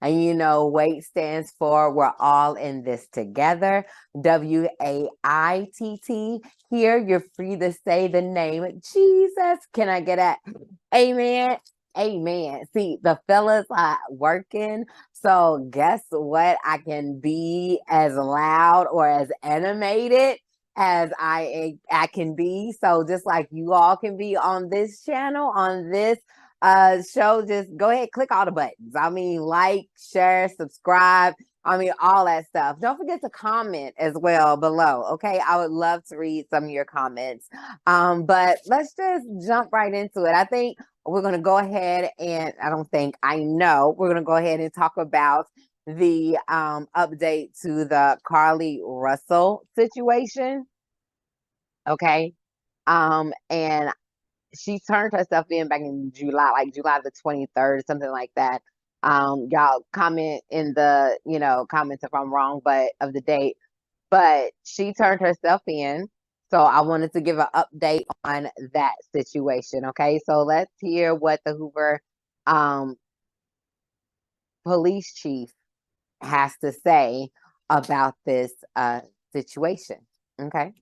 And you know, WAITT stands for We're All in This Together. WAITT. Here, you're free to say the name Jesus. Can I get a amen? Amen. See, the fellas are working. So guess what? I can be as loud or as animated as I can be. So just like you all can be on this channel, on this show, just go ahead, click all the buttons. I mean, like, share, subscribe. I mean, all that stuff. Don't forget to comment as well below. Okay. I would love to read some of your comments. But let's just jump right into it. I think we're going to go ahead and I know we're going to go ahead and talk about the update to the Carlee Russell situation. Okay. And she turned herself in back in July, like July the 23rd, something like that. Y'all comment in the, comments if I'm wrong, but of the date. But she turned herself in. So I wanted to give an update on that situation. Okay. So let's hear what the Hoover police chief has to say about this situation. Okay.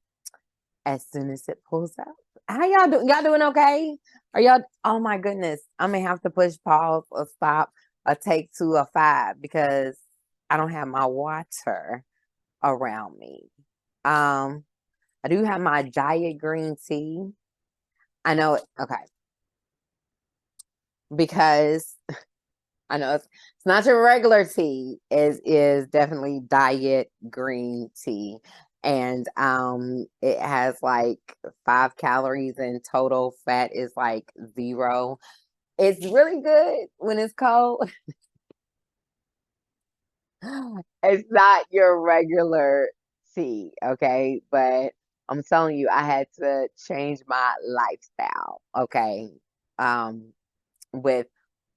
As soon as it pulls up. How y'all doing? Y'all doing okay? Are y'all? Oh my goodness! I may have to push pause or stop or take 2 or 5 because I don't have my water around me. I do have my diet green tea. I know it. Okay, because I know it's not your regular tea. Is definitely diet green tea. And it has like 5 calories and total fat is like 0. It's really good when it's cold. It's not your regular tea, okay? But I'm telling you, I had to change my lifestyle, okay? With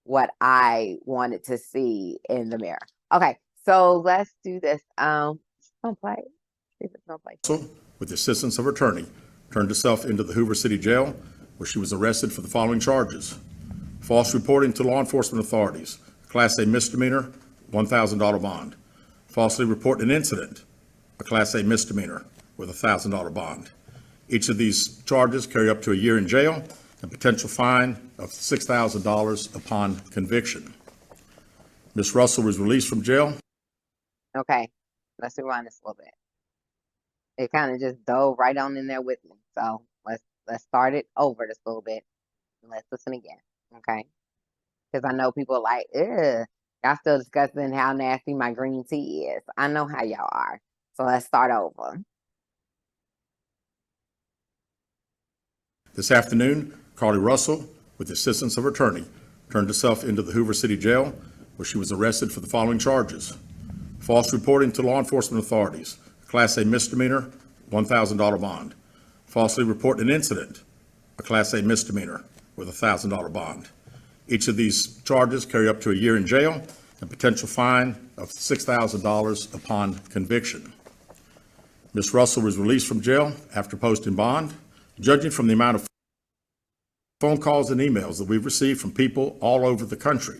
what I wanted to see in the mirror. Okay, so let's do this. Don't play. With the assistance of her attorney, turned herself into the Hoover City Jail, where she was arrested for the following charges: false reporting to law enforcement authorities, Class A misdemeanor, $1,000 bond; falsely reporting an incident, a Class A misdemeanor with a $1,000 bond. Each of these charges carry up to a year in jail and potential fine of $6,000 upon conviction. Ms. Russell was released from jail. Okay, let's rewind this a little bit. It kind of just dove right on in there with me. So let's start it over just a little bit. And let's listen again. Okay. Because I know people are like, ugh, y'all still discussing how nasty my green tea is. I know how y'all are. So let's start over. This afternoon, Carlee Russell, with the assistance of her attorney, turned herself into the Hoover City Jail, where she was arrested for the following charges: false reporting to law enforcement authorities, Class A misdemeanor, $1,000 bond; falsely reporting an incident, a Class A misdemeanor with a $1,000 bond. Each of these charges carry up to a year in jail and potential fine of $6,000 upon conviction. Ms. Russell was released from jail after posting bond. Judging from the amount of phone calls and emails that we've received from people all over the country,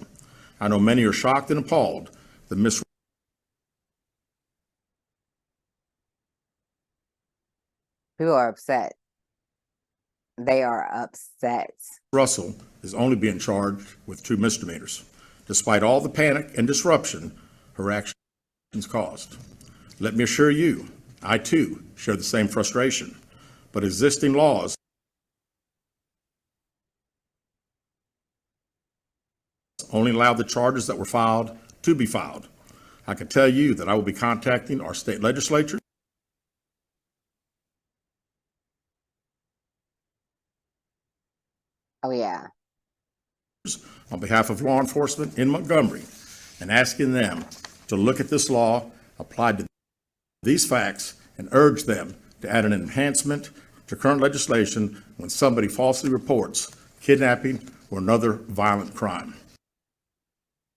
I know many are shocked and appalled that Ms. People are upset. They are upset. Russell is only being charged with 2 misdemeanors, despite all the panic and disruption her actions caused. Let me assure you, I too share the same frustration, but existing laws only allow the charges that were filed to be filed. I can tell you that I will be contacting our state legislature Oh, yeah. on behalf of law enforcement in Montgomery and asking them to look at this law applied to these facts and urge them to add an enhancement to current legislation when somebody falsely reports kidnapping or another violent crime.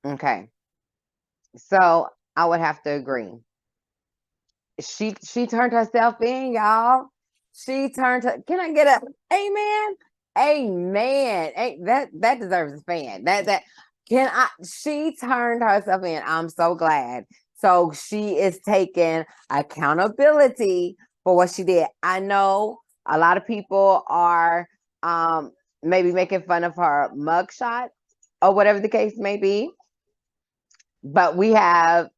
Okay. So I would have to agree. She turned herself in, y'all. She turned her, can I get a amen? Amen. That deserves a fan. That She turned herself in. I'm so glad. So she is taking accountability for what she did. I know a lot of people are maybe making fun of her mugshot or whatever the case may be, but we have,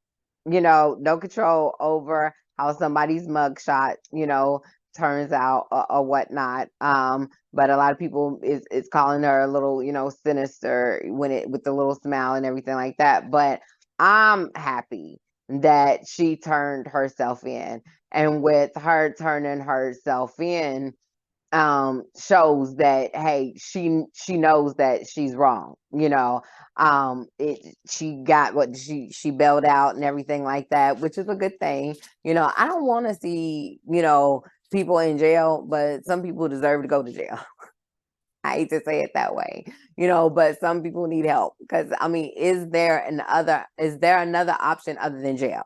no control over how somebody's mugshot, turns out or whatnot. But a lot of people is calling her a little, sinister with the little smile and everything like that. But I'm happy that she turned herself in. And with her turning herself in, shows that, hey, she knows that she's wrong. She got what she bailed out and everything like that, which is a good thing. I don't want to see people in jail, but some people deserve to go to jail. I hate to say it that way, but some people need help, because I mean, is there another option other than jail?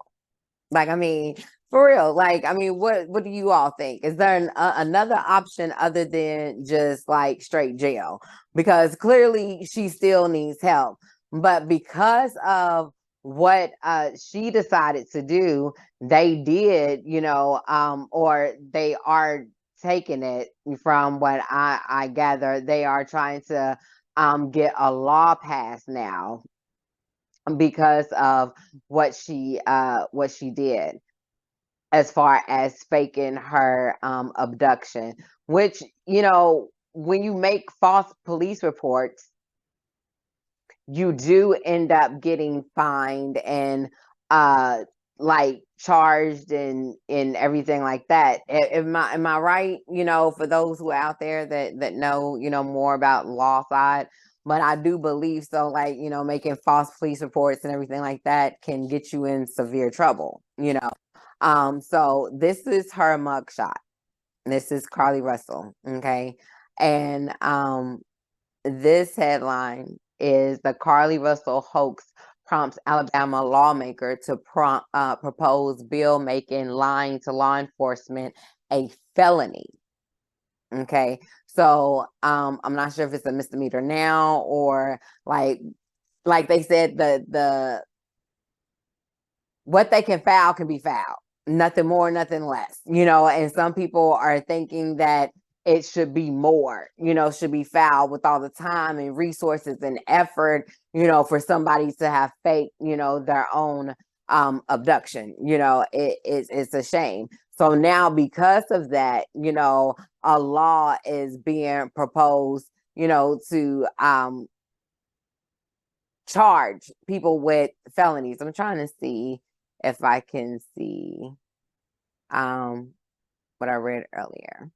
Like, I mean, for real. Like, I mean, what do you all think? Is there another option other than just like straight jail? Because clearly she still needs help. But because of what she decided to do, they did, or they are taking it, from what I gather, they are trying to get a law passed now because of what she did, as far as faking her abduction, which, when you make false police reports, you do end up getting fined and like charged and everything like that. Am I right? For those who are out there that know, more about law side. But I do believe so, like, making false police reports and everything like that can get you in severe trouble. So this is her mugshot. This is Carlee Russell. Okay. And this headline is: the Carlee Russell hoax prompts Alabama lawmaker to propose bill making lying to law enforcement a felony. Okay. So I'm not sure if it's a misdemeanor now, or like they said, the what they can file can be filed, nothing more, nothing less, and some people are thinking that it should be more, should be filed with all the time and resources and effort, for somebody to have fake, their own abduction. It's a shame. So now, because of that, a law is being proposed, to charge people with felonies. I'm trying to see if I can see what I read earlier.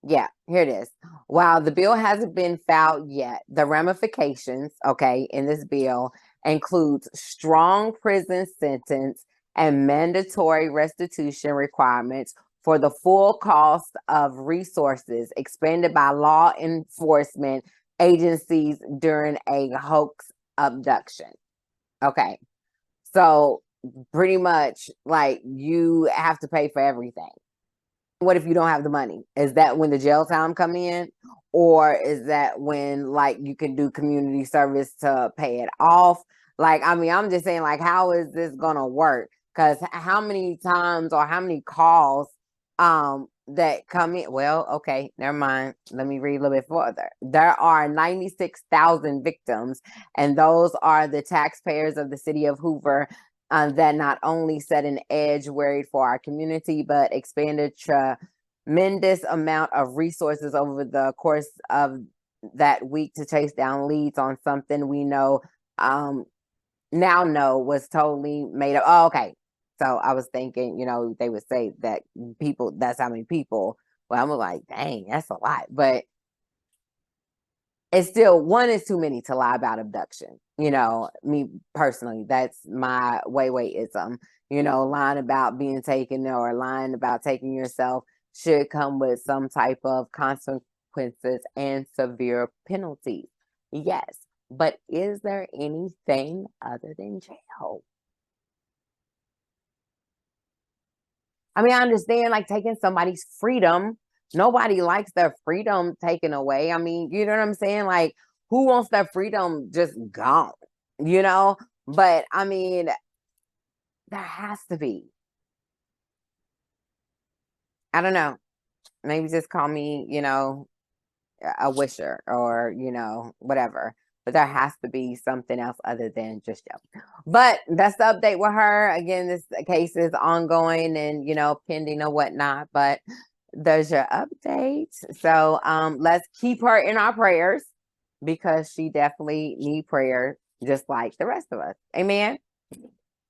Yeah, here it is. While the bill hasn't been filed yet, the ramifications, okay, in this bill includes strong prison sentence and mandatory restitution requirements for the full cost of resources expended by law enforcement agencies during a hoax abduction. Okay. So pretty much, like, you have to pay for everything. What if you don't have the money? Is that when the jail time come in? Or is that when, like, you can do community service to pay it off? Like, I mean, I'm just saying, like, how is this gonna work? Because how many times or how many calls that come in? Well, okay, never mind. Let me read a little bit further. There are 96,000 victims, and those are the taxpayers of the city of Hoover, that not only set an edge worried for our community, but expanded tremendous amount of resources over the course of that week to chase down leads on something we know now know was totally made up. Oh, okay. So I was thinking, they would say that that's how many people. Well, I'm like, dang, that's a lot. But it's still, one is too many to lie about abduction. Me personally, that's my WayWayism. Lying about being taken or lying about taking yourself should come with some type of consequences and severe penalties. Yes, but is there anything other than jail? I mean, I understand, like, taking somebody's freedom. Nobody likes their freedom taken away. I mean, you know what I'm saying? Like, who wants their freedom just gone, you know? But I mean, there has to be. I don't know. Maybe just call me, a wisher or, whatever. But there has to be something else other than just Joe. But that's the update with her. Again, this case is ongoing and, pending or whatnot. But there's your update. So let's keep her in our prayers because she definitely need prayer just like the rest of us. Amen.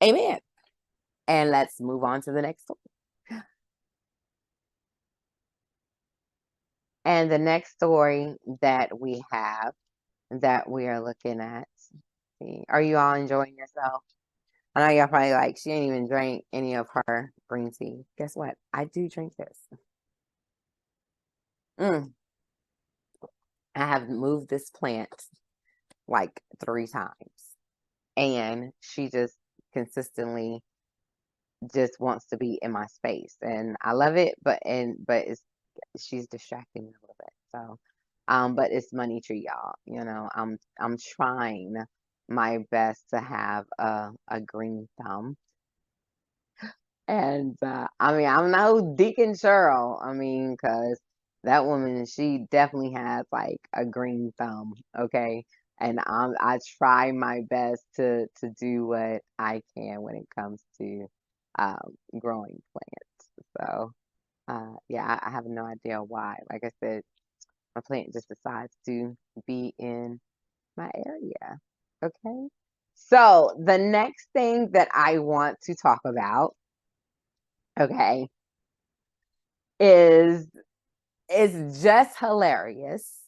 Amen. And let's move on to the next story. And the next story that we have that we are looking at. See, are you all enjoying yourself? I know y'all probably like, she ain't even drank any of her green tea. Guess what? I do drink this. I have moved this plant like 3 times. And she just consistently just wants to be in my space. And I love it, but she's distracting me a little bit. So but it's money tree, y'all. I'm trying my best to have a green thumb. And I mean, I'm no Deacon Cheryl. I mean, because that woman, she definitely has like a green thumb. Okay. And I try my best to do what I can when it comes to growing plants. So yeah, I have no idea why. Like I said, my plant just decides to be in my area. Okay. So the next thing that I want to talk about, okay, is Jess Hilarious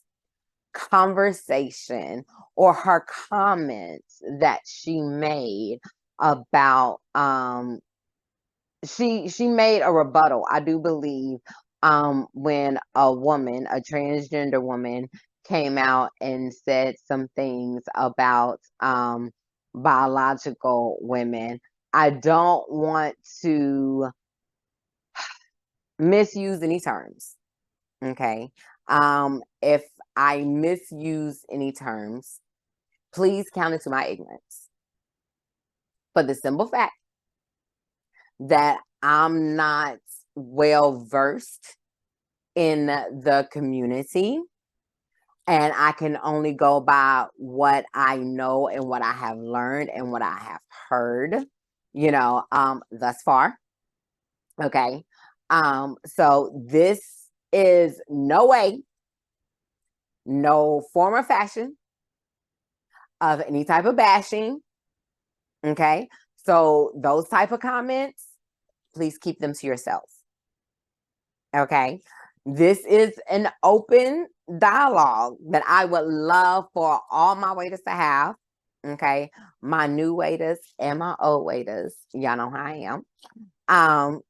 conversation or her comments that she made about she made a rebuttal, I do believe, when a transgender woman came out and said some things about biological women. I don't want to misuse any terms. Okay. If I misuse any terms, please count it to my ignorance. For the simple fact that I'm not well versed in the community and I can only go by what I know and what I have learned and what I have heard, thus far. Okay. So this is no way, no form or fashion of any type of bashing. Okay. So those type of comments, please keep them to yourself. Okay. This is an open dialogue that I would love for all my waiters to have. Okay. My new waiters and my old waiters. Y'all know how I am.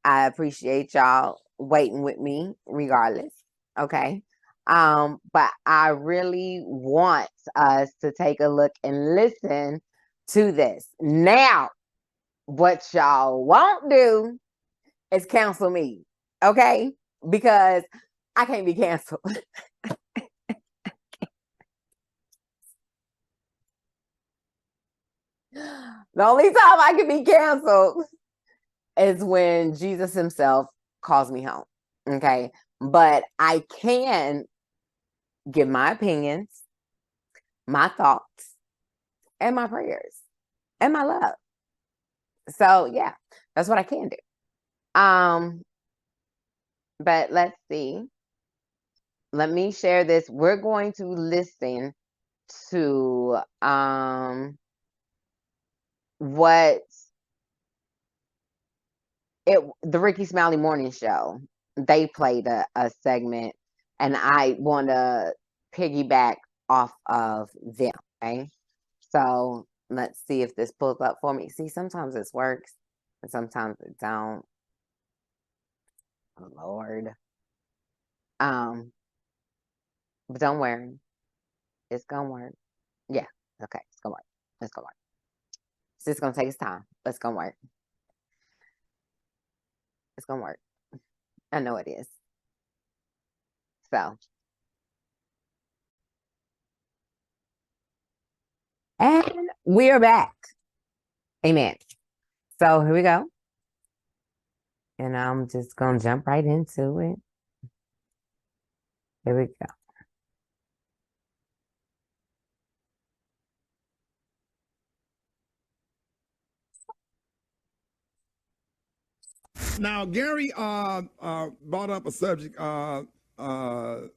I appreciate y'all waiting with me regardless. Okay. But I really want us to take a look and listen to this. Now, what y'all won't do is cancel me. Okay? Because I can't be canceled. The only time I can be canceled is when Jesus himself calls me home. Okay? But I can give my opinions, my thoughts, and my prayers, and my love. So yeah, that's what I can do. But let's see. Let me share this. We're going to listen to what the Ricky Smiley Morning Show. They played a segment, and I want to piggyback off of them. Okay, so let's see if this pulls up for me. See, sometimes this works, and sometimes it don't. Oh, Lord. But don't worry, it's gonna work. Yeah, okay, it's gonna work. It's gonna work. It's just gonna take its time. But it's gonna work. It's gonna work. I know it is. So And we are back. Amen. So here we go. And I'm just going to jump right into it. Here we go. Now, Gary brought up a subject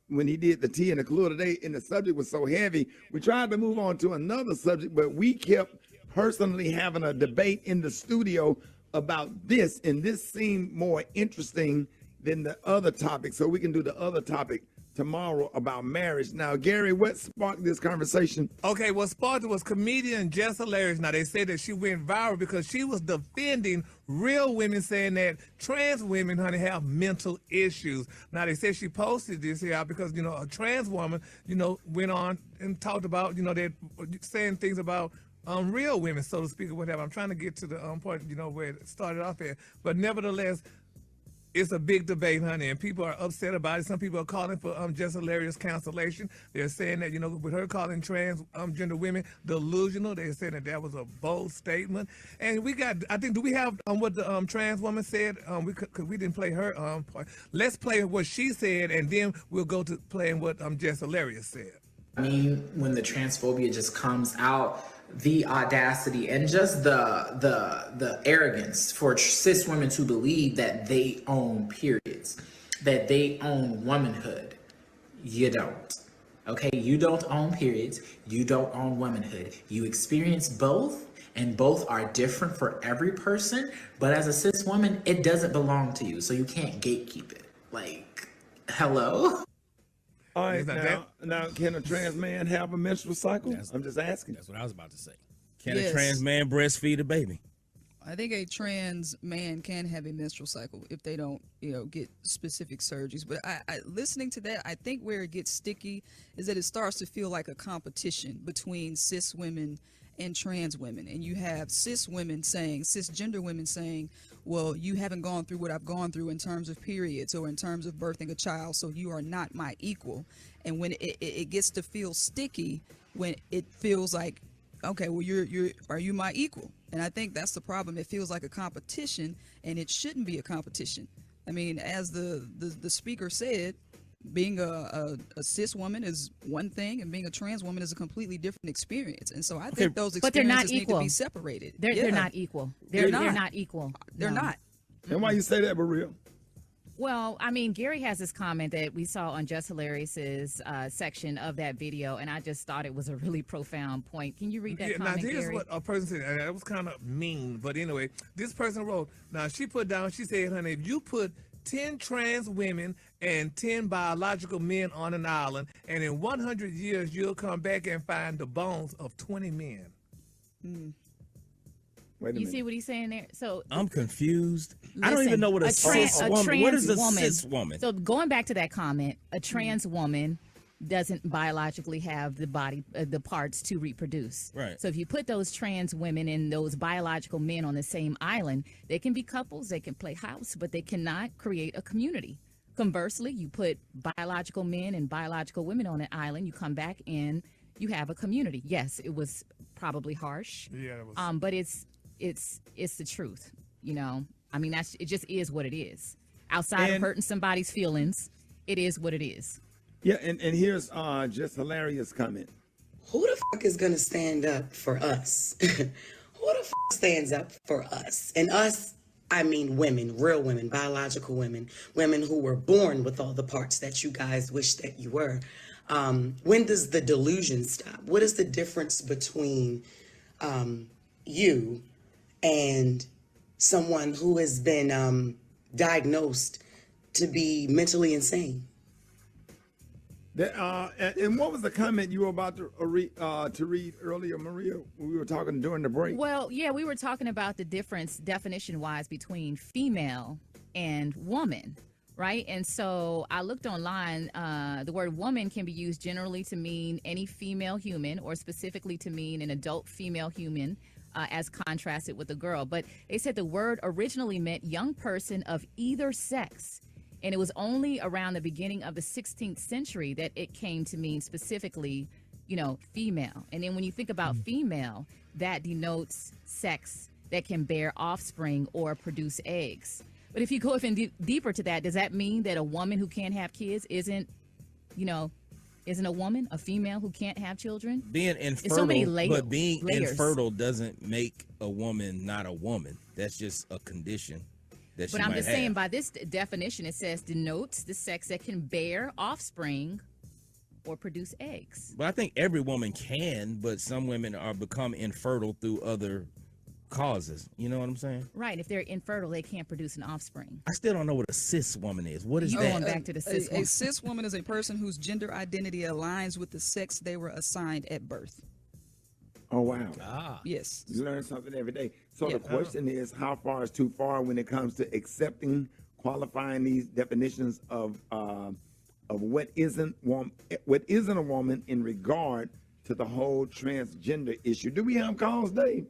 when he did the tea and the clue today, and the subject was so heavy. We tried to move on to another subject, but we kept personally having a debate in the studio about this, and this seemed more interesting than the other topic. So we can do the other topic tomorrow about marriage. Now, Gary, what sparked this conversation? Okay, what sparked it was comedian Jess Hilarious. Now, they said that she went viral because she was defending real women, saying that trans women, honey, have mental issues. Now, they said she posted this here because, you know, a trans woman, you know, went on and talked about, you know, they're saying things about real women, so to speak, or whatever. I'm trying to get to the point, you know, where it started off at. But nevertheless, it's a big debate, honey, and people are upset about it. Some people are calling for Jess Hilarious cancellation. They're saying that, you know, with her calling transgender women delusional, they're saying that was a bold statement. And we got, I think, do we have what the trans woman said? Because we didn't play her part. Let's play what she said, and then we'll go to playing what Jess Hilarious said. I mean, when the transphobia just comes out, the audacity and just the arrogance for cis women to believe that they own periods, that they own womanhood. You don't. Okay, you don't own periods, you don't own womanhood. You experience both, and both are different for every person, but as a cis woman, it doesn't belong to you, so you can't gatekeep it. Like, hello? All right, now, can a trans man have a menstrual cycle? I'm just asking. That's what I was about to say. Can a trans man breastfeed a baby? I think a trans man can have a menstrual cycle if they don't, you know, get specific surgeries. But I listening to that, I think where it gets sticky is that it starts to feel like a competition between cis women and trans women. And you have cisgender women saying, well, you haven't gone through what I've gone through in terms of periods or in terms of birthing a child, so you are not my equal. And when it gets to feel sticky, when it feels like, okay, well, are you my equal? And I think that's the problem. It feels like a competition, and it shouldn't be a competition. I mean, as the speaker said, being a cis woman is one thing, and being a trans woman is a completely different experience. And so I think those experiences need to be separated. They're not equal. They're not equal. They're not. And why you say that, Maria? Well, I mean, Gary has this comment that we saw on Jess Hilarious's section of that video, and I just thought it was a really profound point. Can you read that comment, now, here's Gary? what a person said, and that was kind of mean, but anyway, this person wrote, now she put down, she said, honey, if you put 10 trans women and 10 biological men on an island, and in 100 years, you'll come back and find the bones of 20 men. Wait a minute. You see what he's saying there? So I'm confused. I don't listen, even know what a cis woman. What is a cis woman? So going back to that comment, a trans woman doesn't biologically have the body, the parts to reproduce. Right. So if you put those trans women and those biological men on the same island, they can be couples, they can play house, but they cannot create a community. Conversely, you put biological men and biological women on an island, you come back and you have a community. Yes, it was probably harsh. Yeah, it was. But it's the truth, you know. I mean, it just is what it is. Outside of hurting somebody's feelings, it is what it is. Yeah, and here's Jess Hilarious comment. Who the fuck is gonna stand up for us? Who the fuck stands up for us? And us, I mean women, real women, biological women, women who were born with all the parts that you guys wish that you were. When does the delusion stop? What is the difference between you and someone who has been diagnosed to be mentally insane? And what was the comment you were about to read earlier, Maria, when we were talking during the break? Well, yeah, we were talking about the difference definition-wise between female and woman, right? And so I looked online. The word woman can be used generally to mean any female human, or specifically to mean an adult female human, as contrasted with a girl. But they said the word originally meant young person of either sex. And it was only around the beginning of the 16th century that it came to mean specifically female. And then when you think about female, that denotes sex that can bear offspring or produce eggs. But if you go even deeper to that, does that mean that a woman who can't have kids isn't a woman, a female who can't have children? Being infertile, so many but being layers. infertile doesn't make a woman not a woman. That's just a condition that she But I'm might just have. saying, by this definition, it says denotes the sex that can bear offspring or produce eggs. But I think every woman can, but some women are become infertile through other causes. You know what I'm saying? Right. If they're infertile, they can't produce an offspring. I still don't know what a cis woman is. What is You that? going back to the cis woman. A cis woman is a person whose gender identity aligns with the sex they were assigned at birth. Oh, wow. Yes. You learn something every day. So Yeah. the question is, how far is too far when it comes to accepting, qualifying these definitions of what isn't a woman in regard to the whole transgender issue? Do we have calls, Dave?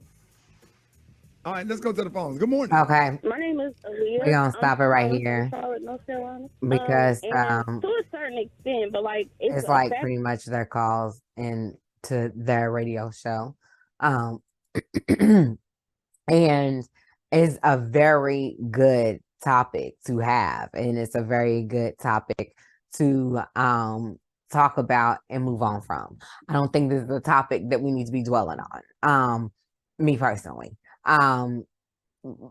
All right, let's go to the phones. Good morning. Okay. My name is Aaliyah. We're gonna stop it right I'm here from Charlotte, North Carolina. because And to a certain extent, but like it's a like fact- pretty much their calls into their radio show. And it's a very good topic to have, and it's a very good topic to talk about and move on from. I don't think this is a topic that we need to be dwelling on. Me personally.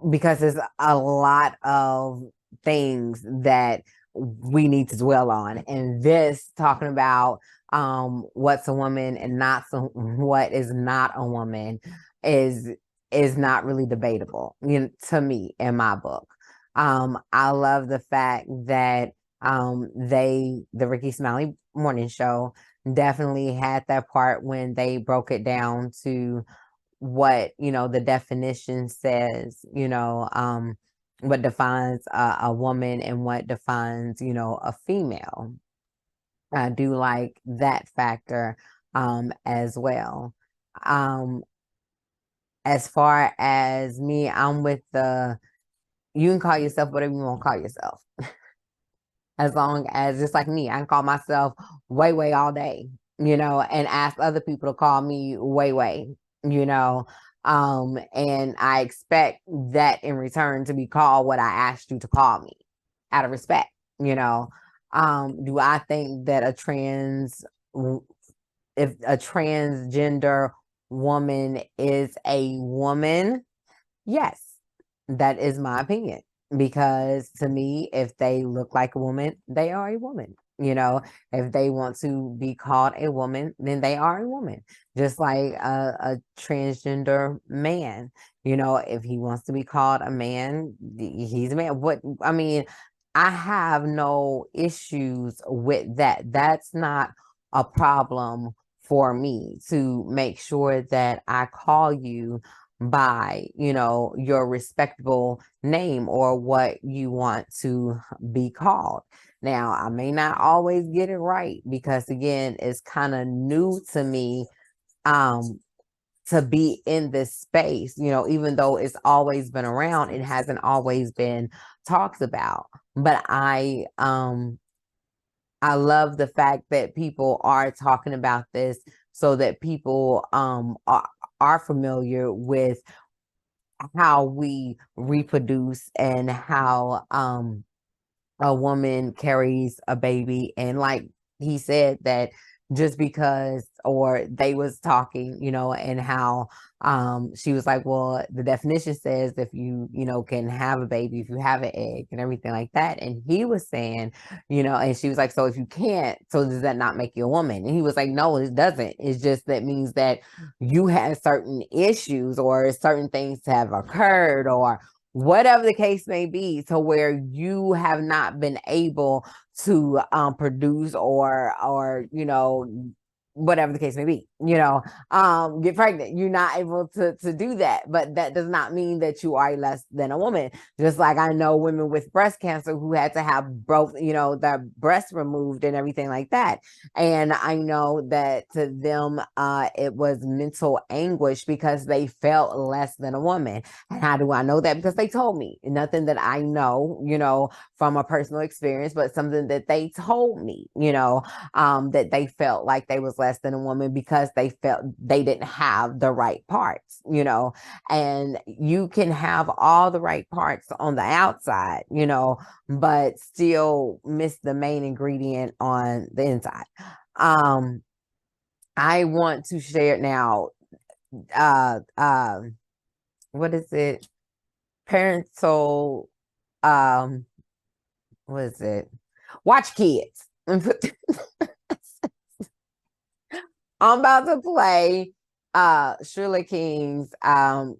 Because there's a lot of things that we need to dwell on, and this talking about what's a woman and what is not a woman is not really debatable, to me, in my book. I love the fact that the Ricky Smiley morning show definitely had that part when they broke it down to what the definition says, what defines a woman and what defines a female. I do like that factor as well. As far as me, I'm with you can call yourself whatever you want to call yourself. As long as, just like me, I can call myself WayWay all day, and ask other people to call me WayWay. And I expect that in return to be called what I asked you to call me, out of respect. Do I think that if a transgender woman is a woman? Yes, that is my opinion, because to me, if they look like a woman, they are a woman. If they want to be called a woman, then they are a woman. Just like a transgender man, if he wants to be called a man, he's a man. I have no issues with that. That's not a problem for me to make sure that I call you by, your respectable name or what you want to be called. Now, I may not always get it right because, again, it's kind of new to me to be in this space, even though it's always been around, it hasn't always been talked about. But I love the fact that people are talking about this so that people are familiar with how we reproduce and how a woman carries a baby. And like he said, that just because, or they was talking, and how she was like, well, the definition says if you can have a baby, if you have an egg and everything like that. And he was saying, and she was like, so if you can't, so does that not make you a woman? And he was like, no, it doesn't. It's just that means that you have certain issues or certain things have occurred or whatever the case may be, to where you have not been able to produce or whatever the case may be, get pregnant. You're not able to do that, but that does not mean that you are less than a woman. Just like I know women with breast cancer who had to have both, their breasts removed and everything like that. And I know that to them, it was mental anguish because they felt less than a woman. And how do I know that? Because they told me. Nothing that I know, from a personal experience, but something that they told me, that they felt like they was less than a woman because they felt they didn't have the right parts, and you can have all the right parts on the outside, but still miss the main ingredient on the inside. I want to share now, what is it? Parental, what is it? Watch Kids. I'm about to play Shirley King's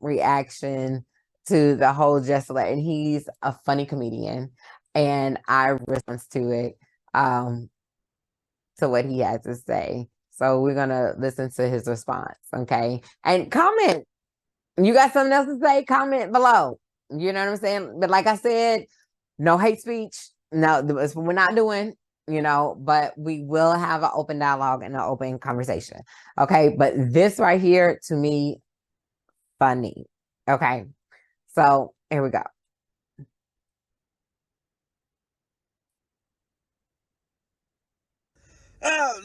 reaction to the whole Jess Hilarious, and he's a funny comedian, and I respond to it, to what he has to say. So we're gonna listen to his response, okay? And comment. You got something else to say? Comment below. You know what I'm saying? But like I said, no hate speech. No, that's what we're not doing. But we will have an open dialogue and an open conversation. Okay. But this right here, to me, funny. Okay. So here we go.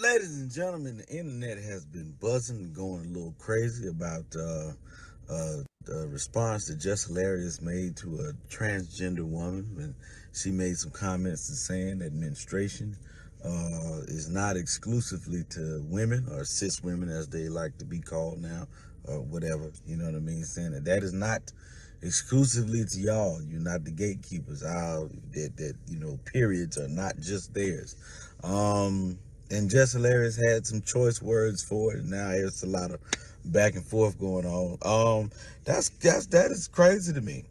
Ladies and gentlemen, the internet has been buzzing, going a little crazy about the response that Jess Hilarious made to a transgender woman when she made some comments saying that menstruation is not exclusively to women, or cis women as they like to be called now, or whatever, you know what I mean, saying that is not exclusively to y'all. You're not the gatekeepers. That periods are not just theirs. And Jess Hilarious had some choice words for it. Now it's a lot of back and forth going on. That is crazy to me,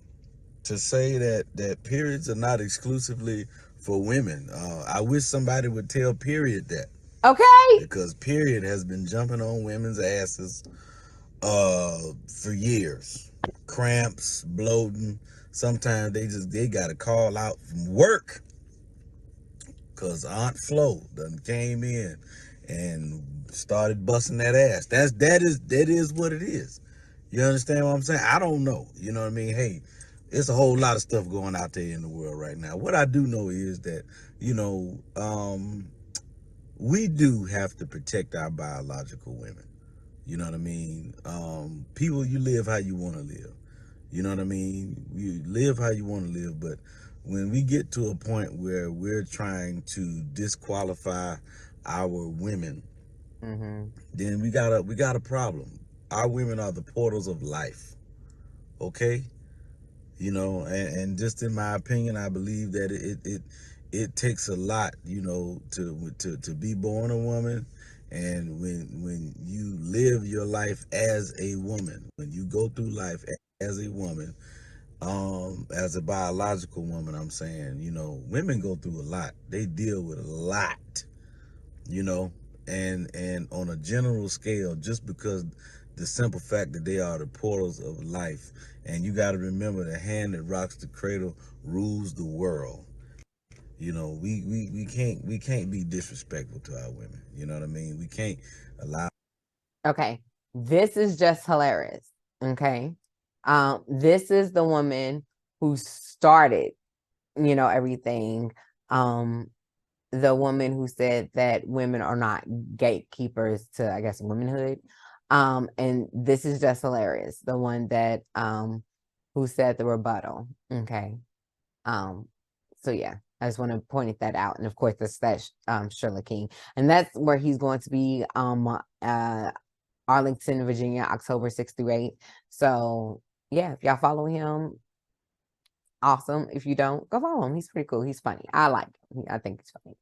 to say that periods are not exclusively for women. I wish somebody would tell period that. Okay. Because period has been jumping on women's asses for years. Cramps, bloating. Sometimes they gotta call out from work because Aunt Flo done came in and started busting that ass. That is what it is. You understand what I'm saying? I don't know. You know what I mean? Hey, it's a whole lot of stuff going out there in the world right now. What I do know is that, we do have to protect our biological women. You know what I mean? People, you live how you want to live. You know what I mean? You live how you want to live, but when we get to a point where we're trying to disqualify our women, then we got a problem. Our women are the portals of life. Okay? And just in my opinion, I believe that it takes a lot, to be born a woman. And when you live your life as a woman, when you go through life as a woman, as a biological woman, I'm saying, women go through a lot. They deal with a lot, and on a general scale, just because the simple fact that they are the portals of life. And you got to remember, the hand that rocks the cradle rules the world. We can't be disrespectful to our women. You know what I mean? We can't allow. Okay. This is Jess Hilarious. Okay. This is the woman who started, everything. The woman who said that women are not gatekeepers to, I guess, womanhood. And this is Jess Hilarious, the one that who said the rebuttal. Okay. So yeah, I just want to point that out. And of course, that's Shirley King. And that's where he's going to be Arlington, Virginia, October 6th through 8th. So yeah, if y'all follow him, awesome. If you don't, go follow him. He's pretty cool. He's funny. I like him. I think he's funny.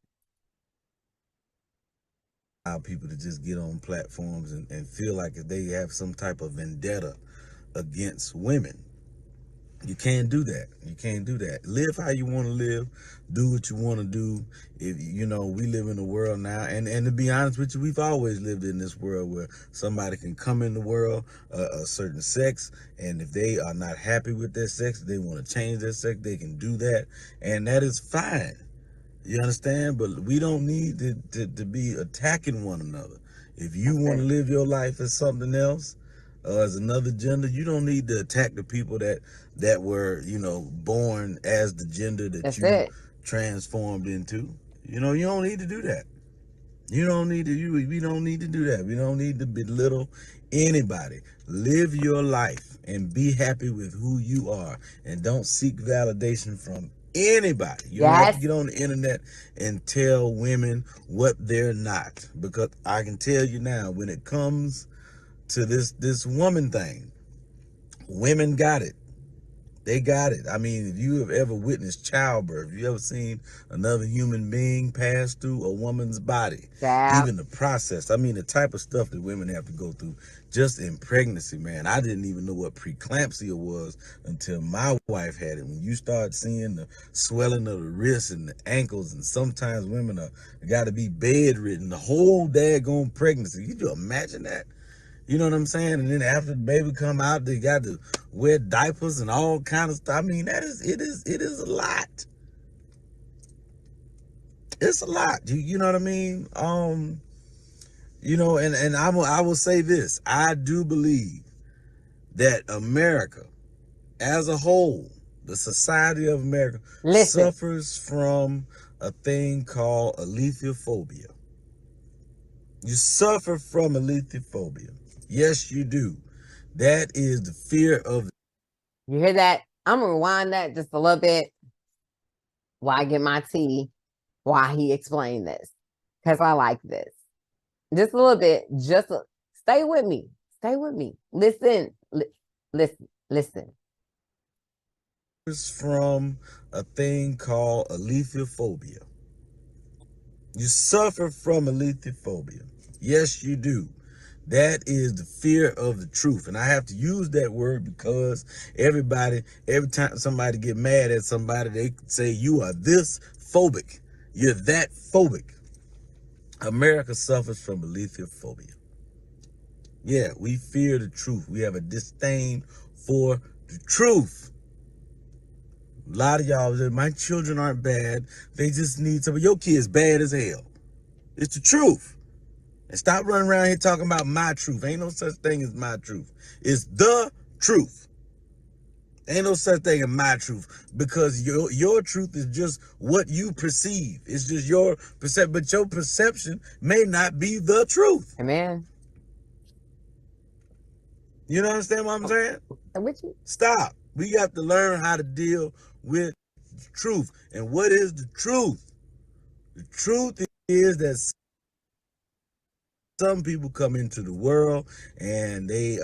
People to just get on platforms and feel like if they have some type of vendetta against women. You can't do that. You can't do that. Live how you want to live. Do what you want to do. If we live in a world now, and to be honest with you, we've always lived in this world where somebody can come in the world a certain sex, and if they are not happy with their sex, they want to change their sex, they can do that, and that is fine. You understand? But we don't need to be attacking one another. If you want to live your life as something else, as another gender, you don't need to attack the people that were, born as the gender that transformed into. You know, you don't need to do that. We don't need to do that. We don't need to belittle anybody. Live your life and be happy with who you are, and don't seek validation from anybody. You don't have to get on the internet and tell women what they're not, because I can tell you now, when it comes to this woman thing, women got it. They got it. I mean, if you have ever witnessed childbirth, if you ever seen another human being pass through a woman's body, even the process, I mean, the type of stuff that women have to go through just in pregnancy, man. I didn't even know what preeclampsia was until my wife had it. When you start seeing the swelling of the wrists and the ankles, and sometimes women got to be bedridden the whole daggone pregnancy. Could you imagine that? You know what I'm saying? And then after the baby come out, they got to wear diapers and all kind of stuff. I mean, it is a lot. It's a lot. You know what I mean? You know, and I will say this. I do believe that America as a whole, the society of America, suffers from a thing called alethiophobia. You suffer from alethiophobia. Yes, you do. That is the fear of. You hear that? I'm gonna rewind that just a little bit while I get my tea, while he explained this, because I like this. Just a little bit. Stay with me. Stay with me. Listen. Listen. From a thing called alethiophobia. You suffer from alethiophobia. Yes, you do. That is the fear of the truth. And I have to use that word because every time somebody get mad at somebody, they say, you are this phobic. You're that phobic. America suffers from alethiophobia. Yeah, we fear the truth. We have a disdain for the truth. A lot of y'all say, my children aren't bad. They just need some. Your kid's bad as hell. It's the truth. And stop running around here talking about my truth. Ain't no such thing as my truth. It's the truth. Ain't no such thing as my truth, because your truth is just what you perceive. It's just your perception, but your perception may not be the truth. Amen. You know understand what I'm saying? I'm with you. Stop. We got to learn how to deal with the truth. And what is the truth? The truth is that some people come into the world and they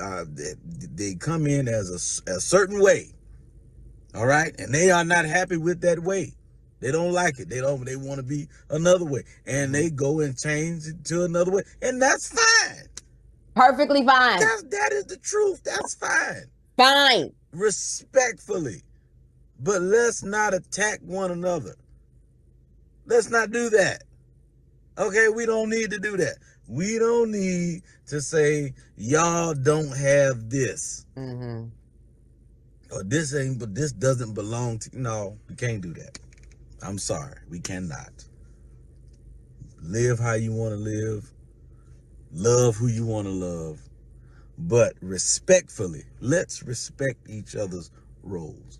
come in as a certain way, all right, and they are not happy with that way. They don't like it. They want to be another way, and they go and change it to another way, and that's fine. Perfectly fine. That is the truth. That's fine. Fine. Respectfully, but let's not attack one another. Let's not do that. Okay, we don't need to do that. We don't need to say, y'all don't have this. Mm-hmm. Or this doesn't belong to. No, we can't do that. I'm sorry. We cannot. Live how you want to live. Love who you want to love. But respectfully, let's respect each other's roles.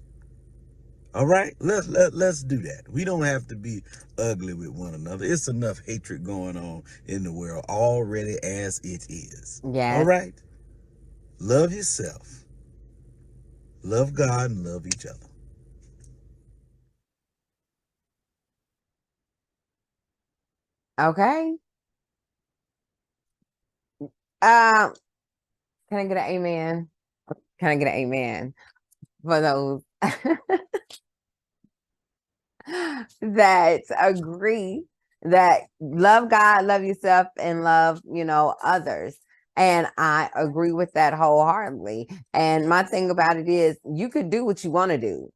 All right, let's do that. We don't have to be ugly with one another. It's enough hatred going on in the world already as it is. Yeah. All right. Love yourself. Love God and love each other. Okay. Can I get an amen? Can I get an amen for those that agree that love God, love yourself, and love, others? And I agree with that wholeheartedly. And my thing about it is, you could do what you want to do.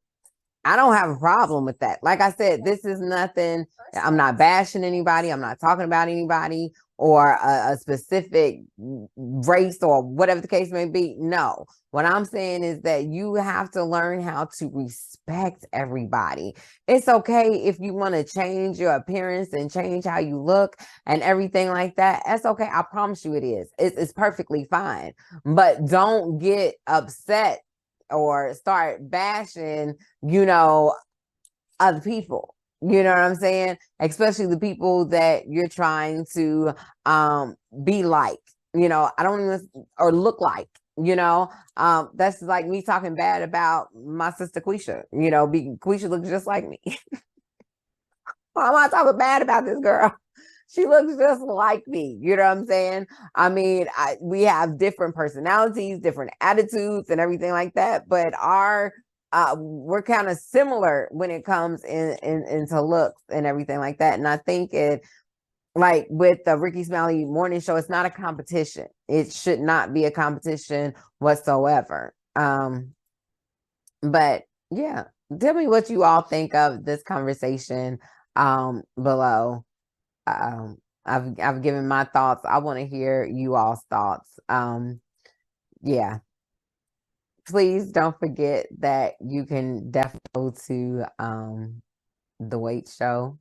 I don't have a problem with that. Like I said, this is nothing. I'm not bashing anybody. I'm not talking about anybody or a specific race or whatever the case may be. No, what I'm saying is that you have to learn how to respect everybody. It's okay if you want to change your appearance and change how you look and everything like that. That's okay. I promise you it is. It's perfectly fine. But don't get upset or start bashing, other people. You know what I'm saying? Especially the people that you're trying to be like, you know, I don't even or look like, you know. That's like me talking bad about my sister Quisha, you know, Quisha looks just like me. Why am I talking bad about this girl? She looks just like me. You know what I'm saying? I mean, we have different personalities, different attitudes, and everything like that. But we're kind of similar when it comes into looks and everything like that. And I think it, like with the Ricky Smiley morning show, it's not a competition. It should not be a competition whatsoever. But yeah, tell me what you all think of this conversation below. I've given my thoughts. I want to hear you all's thoughts. Yeah. Please don't forget that you can definitely go to the WAITT show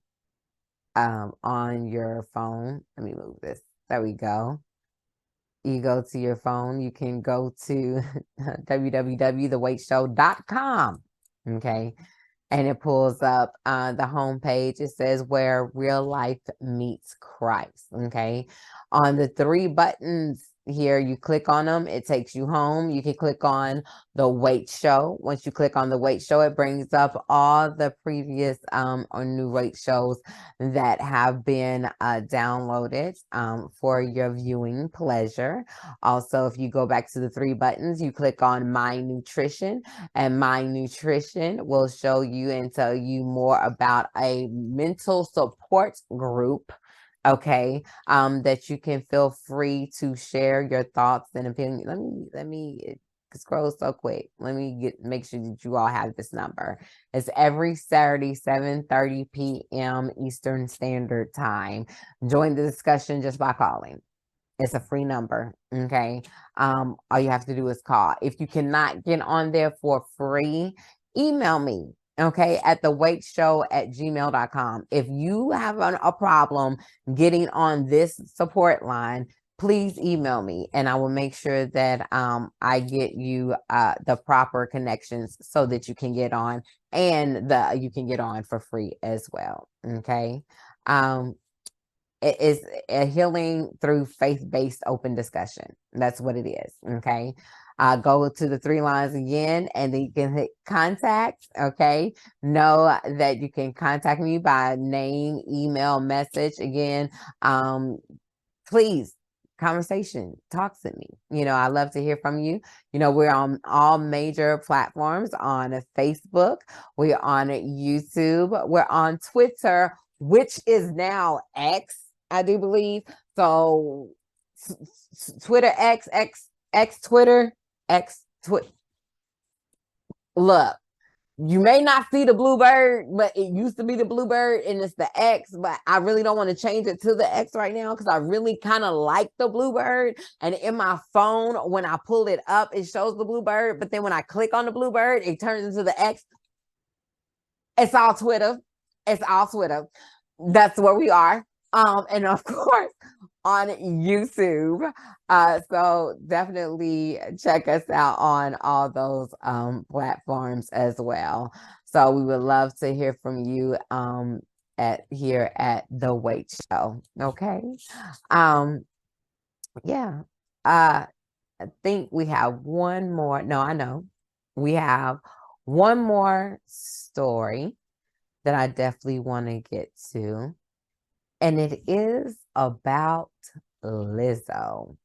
on your phone. Let me move this. There we go. You go to your phone, you can go to www.thewaittshow.com. Okay. And it pulls up the homepage. It says where real life meets Christ. Okay. On the 3 buttons here, you click on them, it takes you home. You can click on the WAITT show. Once you click on the WAITT show, it brings up all the previous or new WAITT shows that have been downloaded for your viewing pleasure. Also, if you go back to the 3 buttons, you click on My Nutrition, and My Nutrition will show you and tell you more about a mental support group, okay, that you can feel free to share your thoughts and opinions. Let me scroll so quick. Let me make sure that you all have this number. It's every Saturday, 7:30 p.m. Eastern Standard Time. Join the discussion just by calling. It's a free number. Okay. All you have to do is call. If you cannot get on there for free, email me. Okay, at thewaittshow@gmail.com. If you have a problem getting on this support line, please email me and I will make sure that I get you the proper connections so that you can get on, and you can get on for free as well. Okay. It is a healing through faith-based open discussion. That's what it is. Okay. Go to the 3 lines again, and then you can hit contact. Okay. Know that you can contact me by name, email, message. Again, please, conversation, talk to me. You know, I love to hear from you. You know, we're on all major platforms, on Facebook, we're on YouTube, we're on Twitter, which is now X, I do believe. So Twitter, Twitter, look, you may not see the bluebird, but it used to be the bluebird and it's the X, but I really don't want to change it to the X right now because I really kind of like the bluebird. And in my phone, when I pull it up, it shows the bluebird, but then when I click on the bluebird, it turns into the X. It's all Twitter. It's all Twitter. That's where we are. And of course, on YouTube. So definitely check us out on all those platforms as well. So we would love to hear from you here at the WAITT Show. Okay. Yeah. I think we have one more. No, I know. We have one more story that I definitely want to get to. And it is about Lizzo.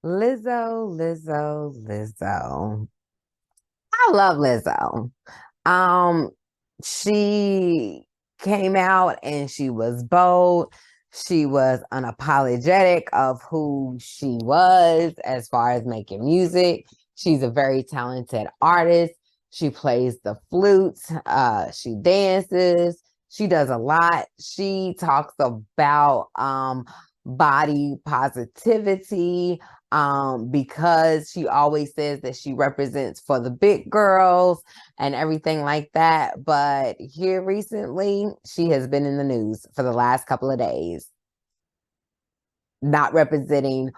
Lizzo. I love Lizzo. She came out and she was bold. She was unapologetic of who she was as far as making music. She's a very talented artist. She plays the flute. She dances. She does a lot. She talks about body positivity, because she always says that she represents for the big girls and everything like that. But here recently, she has been in the news for the last couple of days. not representing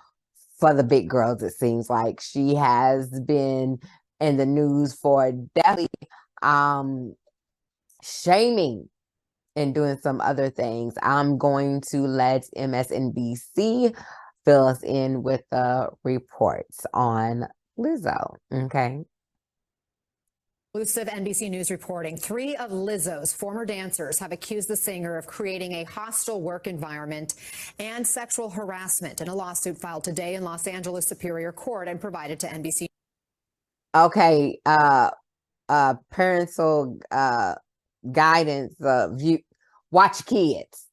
for the big girls. It seems like she has been in the news for definitely shaming and doing some other things. I'm going to let MSNBC fill us in with the reports on Lizzo. Okay. Exclusive NBC News reporting. 3 of Lizzo's former dancers have accused the singer of creating a hostile work environment and sexual harassment in a lawsuit filed today in Los Angeles Superior Court and provided to NBC. Okay. Parental guidance, watch kids.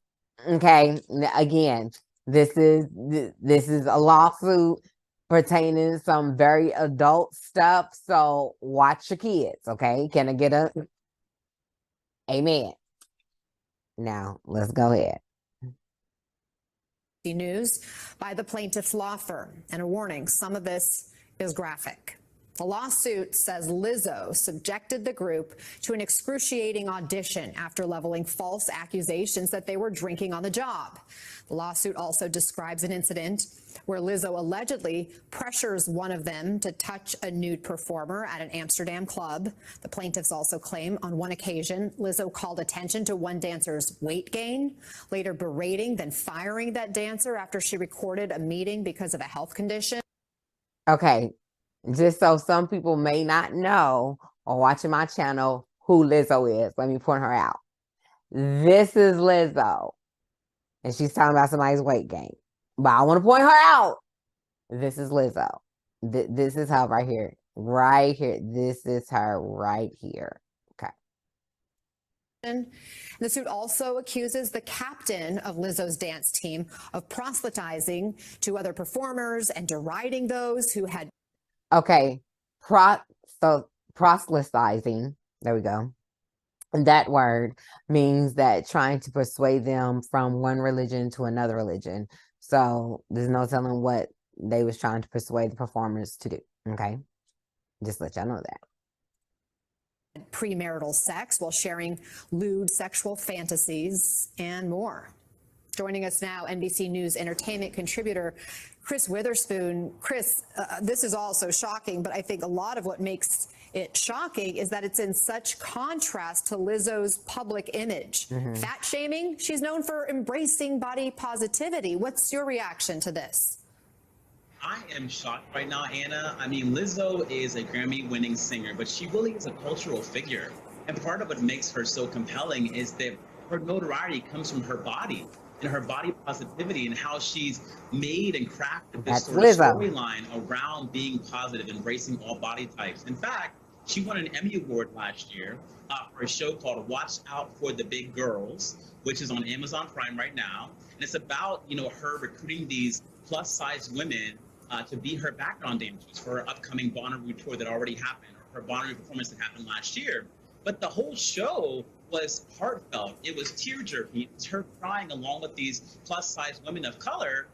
Okay. Again, this is a lawsuit pertaining to some very adult stuff. So watch your kids. Okay. Can I get a amen? Now let's go ahead. News by the plaintiff's law firm, and a warning, some of this is graphic. The lawsuit says Lizzo subjected the group to an excruciating audition after leveling false accusations that they were drinking on the job. The lawsuit also describes an incident where Lizzo allegedly pressures one of them to touch a nude performer at an Amsterdam club. The plaintiffs also claim on one occasion, Lizzo called attention to one dancer's weight gain, later berating, then firing that dancer after she recorded a meeting because of a health condition. Okay. Just so some people may not know or watching my channel who Lizzo is, let me point her out. This is Lizzo. And she's talking about somebody's weight gain. But I want to point her out. This is Lizzo. This is her right here. Right here. This is her right here. Okay. The suit also accuses the captain of Lizzo's dance team of proselytizing to other performers and deriding those who had. Okay, so proselytizing, there we go. And that word means that trying to persuade them from one religion to another religion. So there's no telling what they was trying to persuade the performers to do, okay? Just let y'all know that. Premarital sex while sharing lewd sexual fantasies and more. Joining us now, NBC News entertainment contributor Chris Witherspoon. Chris, this is also shocking, but I think a lot of what makes it shocking is that it's in such contrast to Lizzo's public image. Fat shaming, she's known for embracing body positivity. What's your reaction to this? I am shocked right now, Anna. I mean, Lizzo is a Grammy-winning singer, but she really is a cultural figure. And part of what makes her so compelling is that her notoriety comes from her body and her body positivity and how she's made and crafted this sort of storyline around being positive, embracing all body types. In fact, she won an Emmy Award last year for a show called Watch Out for the Big Girls, which is on Amazon Prime right now. And it's about, her recruiting these plus-size women to be her background dancers for her upcoming Bonnaroo tour that already happened, or her Bonnaroo performance that happened last year. But the whole show was heartfelt. It was tear-jerking. It was her crying along with these plus-size women of color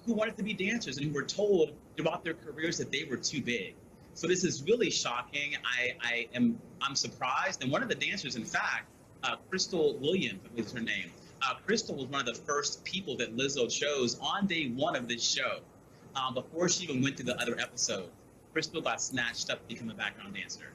who wanted to be dancers and who were told throughout their careers that they were too big. So this is really shocking. I'm surprised. And one of the dancers, in fact, Crystal Williams, I believe is her name. Crystal was one of the first people that Lizzo chose on day one of this show. Before she even went through the other episode, Crystal got snatched up to become a background dancer.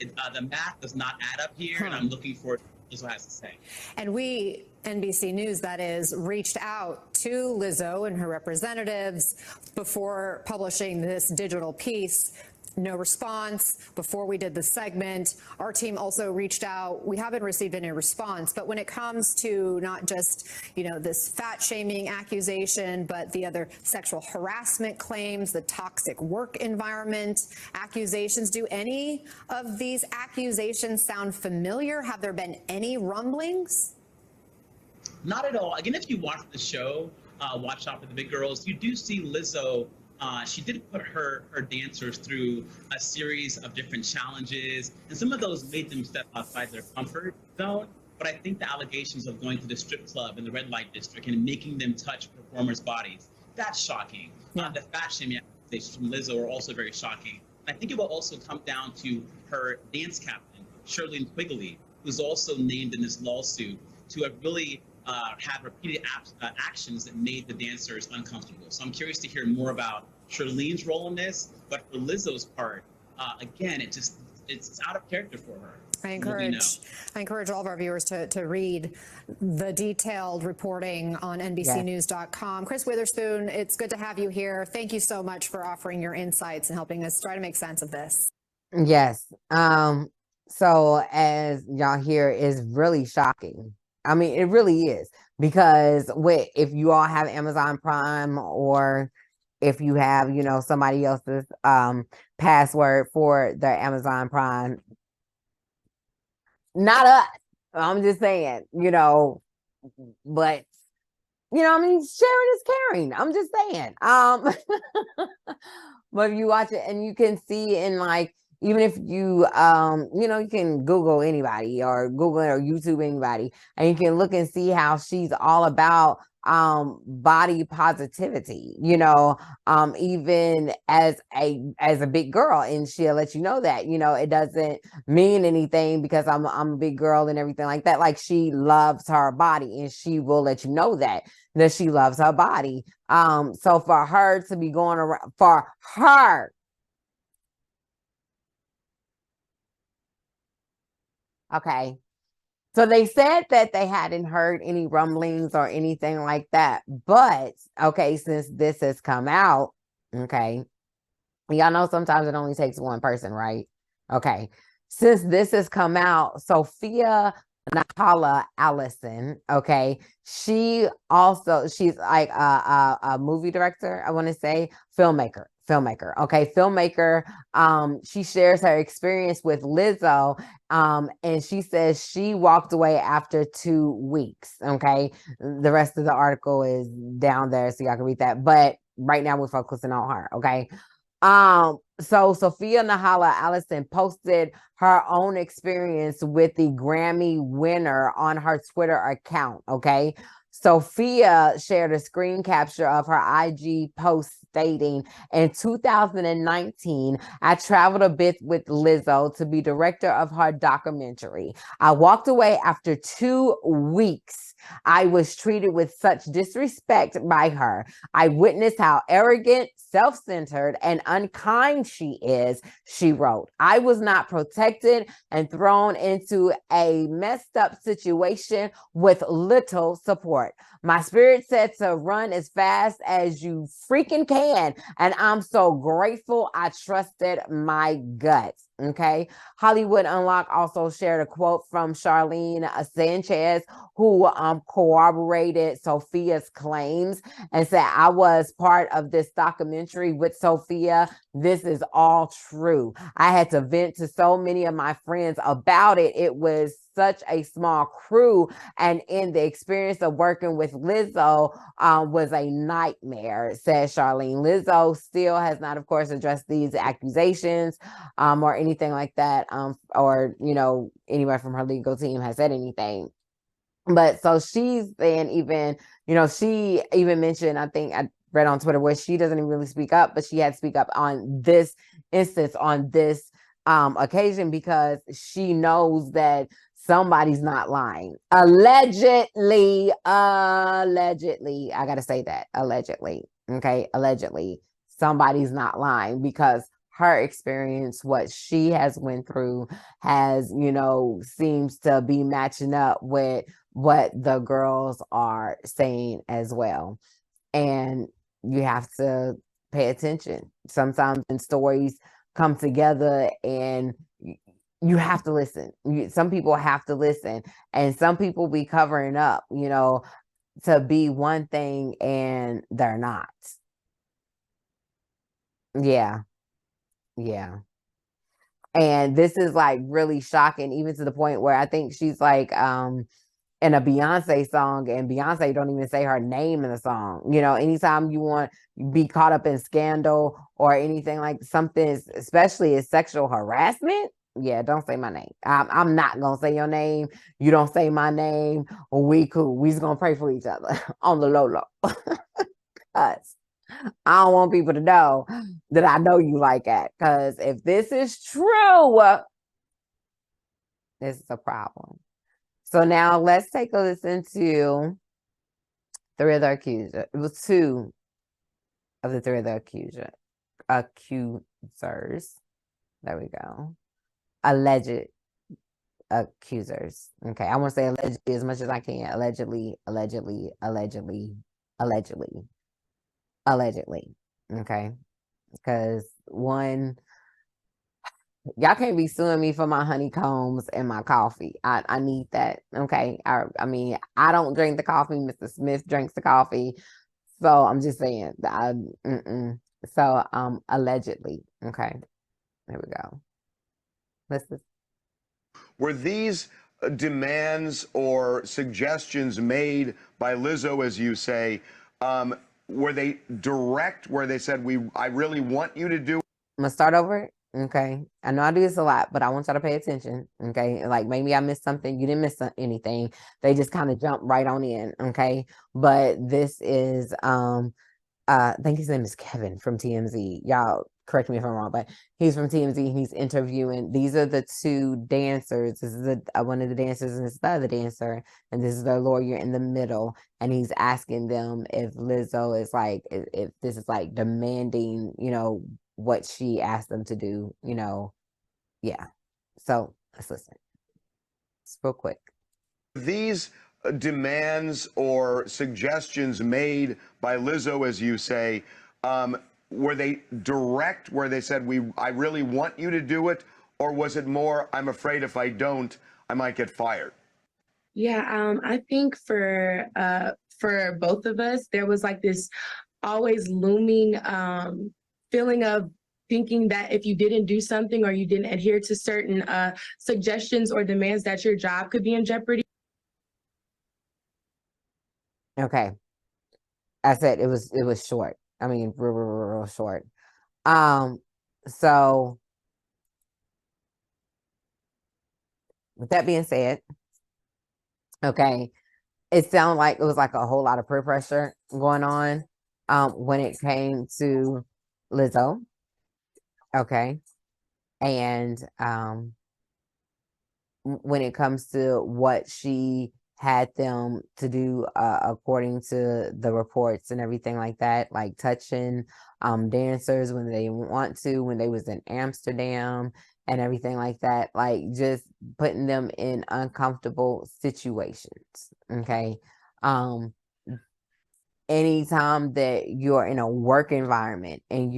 The math does not add up here, and I'm looking for what Lizzo has to say. And we, NBC News, that is, reached out to Lizzo and her representatives before publishing this digital piece. No response. Before we did the segment, our team also reached out. We haven't received any response, but when it comes to not just, this fat shaming accusation, but the other sexual harassment claims, the toxic work environment accusations, do any of these accusations sound familiar? Have there been any rumblings? Not at all. Again, if you watch the show, Watch Out for the Big Girls, you do see Lizzo. She did put her dancers through a series of different challenges, and some of those made them step outside their comfort zone. But I think the allegations of going to the strip club in the red light district and making them touch performers' bodies, that's shocking. The fat shaming accusations from Lizzo are also very shocking. I think it will also come down to her dance captain, Shirley Quigley, who's also named in this lawsuit, to have really had repeated actions that made the dancers uncomfortable. So I'm curious to hear more about Charlene's role in this, but for Lizzo's part, again, it's out of character for her. I encourage all of our viewers to read the detailed reporting on NBCnews.com. Chris Witherspoon, it's good to have you here. Thank you so much for offering your insights and helping us try to make sense of this. Yes. So as y'all hear, is really shocking. I mean, it really is, because if you all have Amazon Prime, or if you have, somebody else's password for their Amazon Prime, not us. I'm just saying, but I mean, sharing is caring. I'm just saying. But if you watch it and you can see in, like, even if you you can Google anybody or Google or YouTube anybody, and you can look and see how she's all about body positivity, even as a big girl, and she'll let you know that, it doesn't mean anything because I'm a big girl and everything like that. Like, she loves her body, and she will let you know that she loves her body. So for her to be going around, for her, okay. So they said that they hadn't heard any rumblings or anything like that. But, okay, since this has come out, okay, y'all know sometimes it only takes one person, right? Okay. Since this has come out, Sophia Nahala Allison, okay, she's like a movie director, I want to say, filmmaker, okay, filmmaker. She shares her experience with Lizzo, and she says she walked away after 2 weeks. Okay, the rest of the article is down there, so y'all can read that, but right now we're focusing on her. Okay. So Sophia Nahala Allison posted her own experience with the Grammy winner on her Twitter account. Okay. Sophia shared a screen capture of her IG post stating, in 2019, I traveled a bit with Lizzo to be director of her documentary. I walked away after 2 weeks. I was treated with such disrespect by her. I witnessed how arrogant, self-centered, and unkind she is, she wrote. I was not protected and thrown into a messed up situation with little support. My spirit said to run as fast as you freaking can, and I'm so grateful I trusted my gut. Okay. Hollywood Unlocked also shared a quote from Charlene Sanchez, who corroborated Sophia's claims and said, I was part of this documentary with Sophia. This is all true. I had to vent to so many of my friends about it. It was such a small crew, and in the experience of working with Lizzo was a nightmare, says Charlene. Lizzo still has not, of course, addressed these accusations or anything like that, or anyone from her legal team has said anything. But so she's saying, even she even mentioned, I think I read on Twitter, where she doesn't even really speak up, but she had to speak up on this instance, on this occasion, because she knows that somebody's not lying. Allegedly, I gotta say that, allegedly. Okay, allegedly, somebody's not lying, because her experience, what she has went through, has seems to be matching up with what the girls are saying as well. And you have to pay attention. Sometimes when stories come together, and you have to listen. Some people have to listen, and some people be covering up, to be one thing and they're not. Yeah. Yeah. And this is like really shocking, even to the point where I think she's like in a Beyonce song, and Beyonce don't even say her name in the song. Anytime you want to be caught up in scandal or anything like something, especially as sexual harassment, yeah, don't say my name. I'm not gonna say your name. You don't say my name. We cool. We just gonna pray for each other on the low. Cause I don't want people to know that I know you like that. Because if this is true, this is a problem. So now let's take a listen to three of the accuser. It was two of the three of the accusers. There we go. Alleged accusers. Okay, I want to say allegedly as much as I can. Allegedly. Okay, because one, y'all can't be suing me for my honeycombs and my coffee. I need that. Okay, I mean, I don't drink the coffee. Mr. Smith drinks the coffee, so I'm just saying. So allegedly. Okay, there we go. Listen. Were these demands or suggestions made by Lizzo, as you say, were they direct, where they said, I really want you to do? I'm gonna start over. Okay, I know I do this a lot, but I want y'all to pay attention. Okay, like maybe I missed something. You didn't miss anything. They just kind of jump right on in. Okay, but this is I think his name is Kevin from TMZ. Y'all correct me if I'm wrong, but he's from TMZ. He's interviewing. These are the two dancers. This is one of the dancers, and this is the other dancer, and this is their lawyer in the middle. And he's asking them if Lizzo is like, if this is like demanding, what she asked them to do. Yeah. So let's listen. It's real quick. These demands or suggestions made by Lizzo, as you say, were they direct, where they said, I really want you to do it? Or was it more, I'm afraid if I don't, I might get fired? Yeah, I think for both of us, there was like this always looming feeling of thinking that if you didn't do something or you didn't adhere to certain suggestions or demands, that your job could be in jeopardy. Okay. I said it was short. I mean, real short. So with that being said, okay, it sounded like it was like a whole lot of peer pressure going on when it came to Lizzo. Okay. And when it comes to what she had them to do according to the reports and everything like that, like touching dancers when they want to, when they was in Amsterdam and everything like that, like just putting them in uncomfortable situations. Okay. Anytime that you're in a work environment and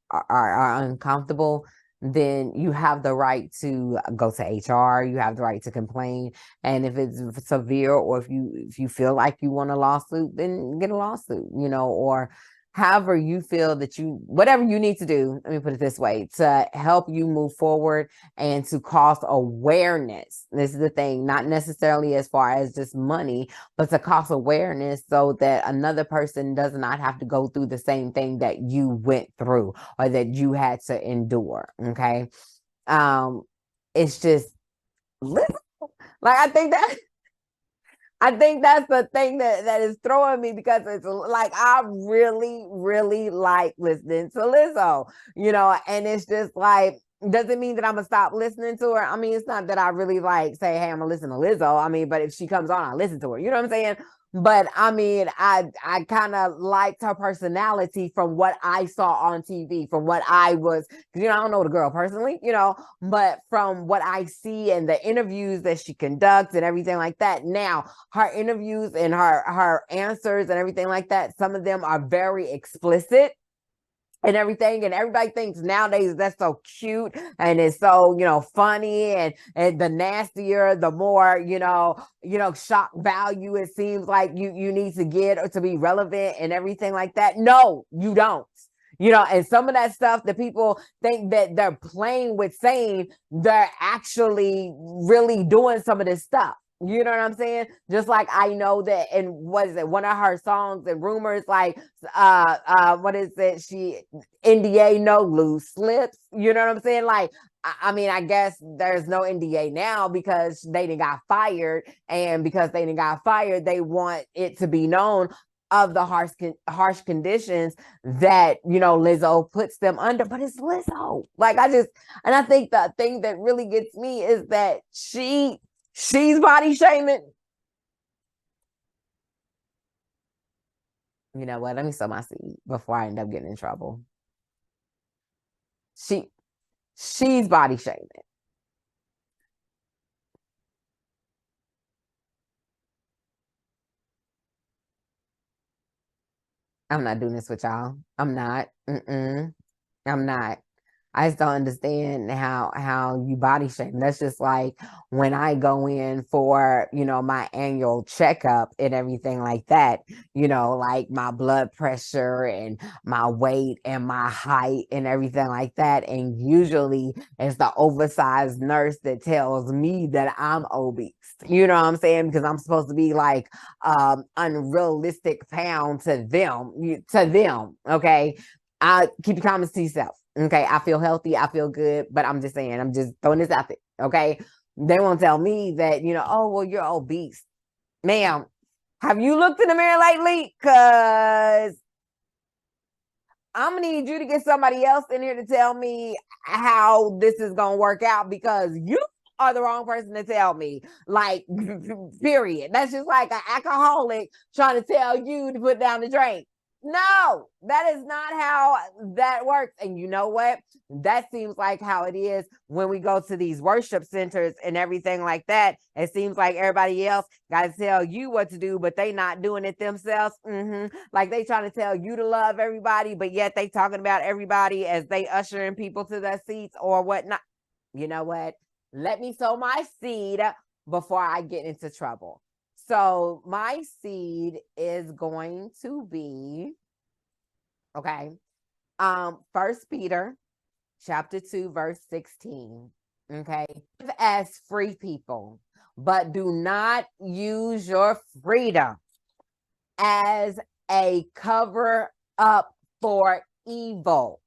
are uncomfortable, then you have the right to go to HR. You have the right to complain. And if it's severe, or if you feel like you want a lawsuit, then get a lawsuit, or however you feel that whatever you need to do, let me put it this way, to help you move forward and to cause awareness. This is the thing, not necessarily as far as just money, but to cause awareness so that another person does not have to go through the same thing that you went through or that you had to endure. Okay. It's just, like, I think that's the thing that is throwing me, because it's like, I really, really like listening to Lizzo, and it's just like, doesn't mean that I'm gonna stop listening to her. I mean, it's not that I really say, hey, I'm gonna listen to Lizzo. I mean, but if she comes on, I listen to her. You know what I'm saying? But I mean, I kind of liked her personality from what I saw on TV, from what I was, I don't know the girl personally, but from what I see and the interviews that she conducts and everything like that. Now, her interviews and her answers and everything like that, some of them are very explicit and everything, and everybody thinks nowadays that's so cute and it's so funny, and the nastier the more shock value it seems like you need to get or to be relevant and everything like that. No, you don't. And some of that stuff that people think that they're playing with saying, they're actually really doing some of this stuff. You know what I'm saying? Just like I know that in one of her songs and rumors, like what is it? She NDA no loose slips. You know what I'm saying? Like, I mean, I guess there's no NDA now because they didn't got fired, and because they didn't got fired, they want it to be known of the harsh conditions that Lizzo puts them under. But it's Lizzo. Like, I think the thing that really gets me is that she She's body shaming. You know what? Let me sow my seed before I end up getting in trouble. She's body shaming. I'm not doing this with y'all. I'm not. I'm not. I just don't understand how you body shame. That's just like when I go in for, my annual checkup and everything like that, like my blood pressure and my weight and my height and everything like that. And usually it's the oversized nurse that tells me that I'm obese. You know what I'm saying? Because I'm supposed to be like unrealistic pound to them. Okay. I keep your comments to yourself. Okay, I feel healthy, I feel good, but I'm just saying, I'm just throwing this out there. Okay, they won't tell me that, oh, well, you're obese. Ma'am, have you looked in the mirror lately? Because I'm gonna need you to get somebody else in here to tell me how this is gonna work out, because you are the wrong person to tell me. Like, period. That's just like an alcoholic trying to tell you to put down the drink. No, that is not how that works. And you know what? That seems like how it is when we go to these worship centers and everything like that. It seems like everybody else got to tell you what to do, but they not doing it themselves. Like they trying to tell you to love everybody, but yet they talking about everybody as they ushering people to their seats or whatnot. You know what? Let me sow my seed before I get into trouble. So my seed is going to be, okay, 1 Peter chapter 2, verse 16. Okay. Live as free people, but do not use your freedom as a cover up for evil.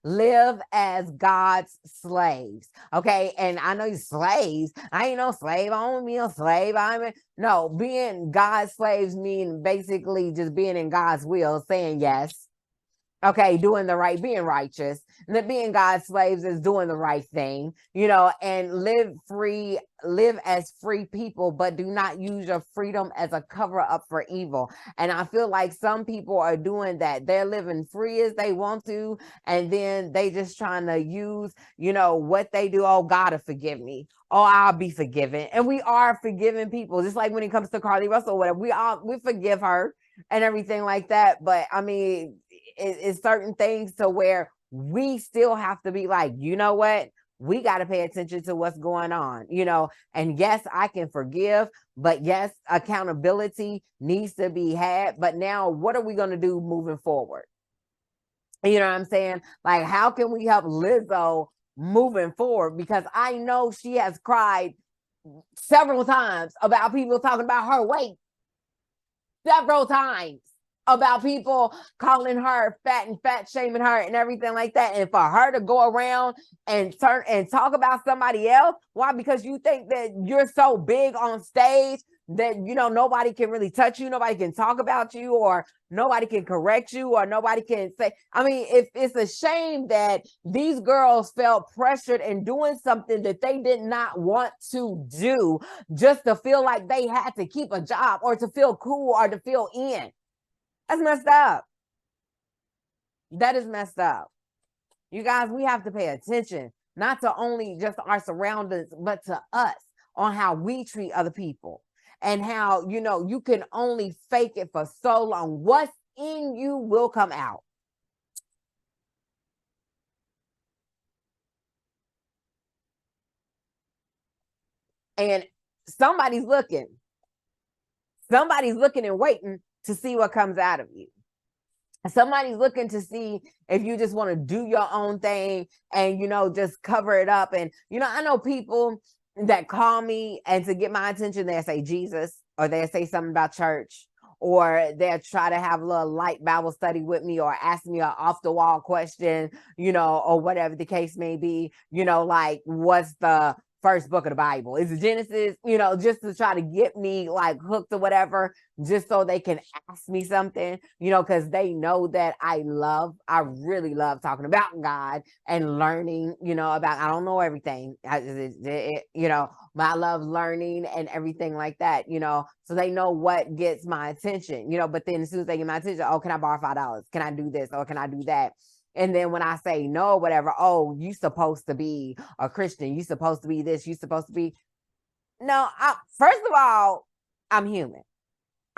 Live as God's slaves. Okay. And I know you slaves. I ain't no slave. I don't mean a slave. No, being God's slaves mean basically just being in God's will, saying yes. Okay, doing the right, being righteous. And that being God's slaves is doing the right thing, and live free, live as free people, but do not use your freedom as a cover up for evil. And I feel like some people are doing that. They're living free as they want to, and then they just trying to use, what they do. Oh, God will forgive me. Oh, I'll be forgiven. And we are forgiving people, just like when it comes to Carlee Russell, whatever. We forgive her and everything like that. But I mean, it's certain things to where we still have to be like, you know what? We got to pay attention to what's going on, and yes, I can forgive, but yes, accountability needs to be had. But now what are we going to do moving forward? You know what I'm saying? Like, how can we help Lizzo moving forward? Because I know she has cried several times about people talking about her weight, several times about people calling her fat and fat shaming her and everything like that. And for her to go around and turn and talk about somebody else, why? Because you think that you're so big on stage that, nobody can really touch you, nobody can talk about you, or nobody can correct you, or nobody can say, I mean, if it's a shame that these girls felt pressured in doing something that they did not want to do, just to feel like they had to keep a job or to feel cool or to feel in. That's messed up. That is messed up. You guys, we have to pay attention, not to only just our surroundings, but to us, on how we treat other people, and how, you can only fake it for so long. What's in you will come out. And somebody's looking and waiting to see what comes out of you. Somebody's looking to see if you just want to do your own thing and, just cover it up. And, I know people that call me and to get my attention, they'll say Jesus, or they'll say something about church, or they'll try to have a little light Bible study with me, or ask me an off the wall question, or whatever the case may be, like, what's the first book of the Bible? Is it Genesis? You know, just to try to get me like hooked or whatever, just so they can ask me something, you know, because they know that I really love talking about God and learning, you know, about, I don't know everything, you know, but I love learning and everything like that, you know, so they know what gets my attention, you know, but then as soon as they get my attention, oh, can I borrow $5? Can I do this? Or can I do that? And then when I say no, whatever, oh, you supposed to be a Christian. You supposed to be this. You supposed to be. No, first of all, I'm human.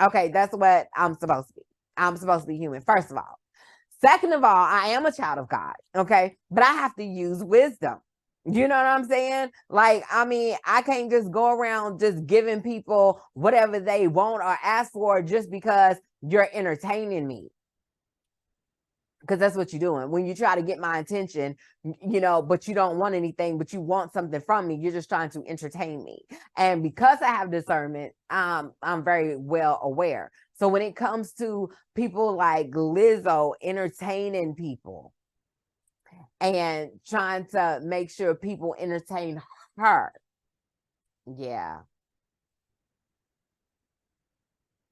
Okay, that's what I'm supposed to be. I'm supposed to be human, first of all. Second of all, I am a child of God. Okay, but I have to use wisdom. You know what I'm saying? Like, I mean, I can't just go around just giving people whatever they want or ask for just because you're entertaining me. Because that's what you're doing. When you try to get my attention, you know, but you don't want anything, but you want something from me, you're just trying to entertain me. And because I have discernment, I'm very well aware. So when it comes to people like Lizzo entertaining people and trying to make sure people entertain her, yeah.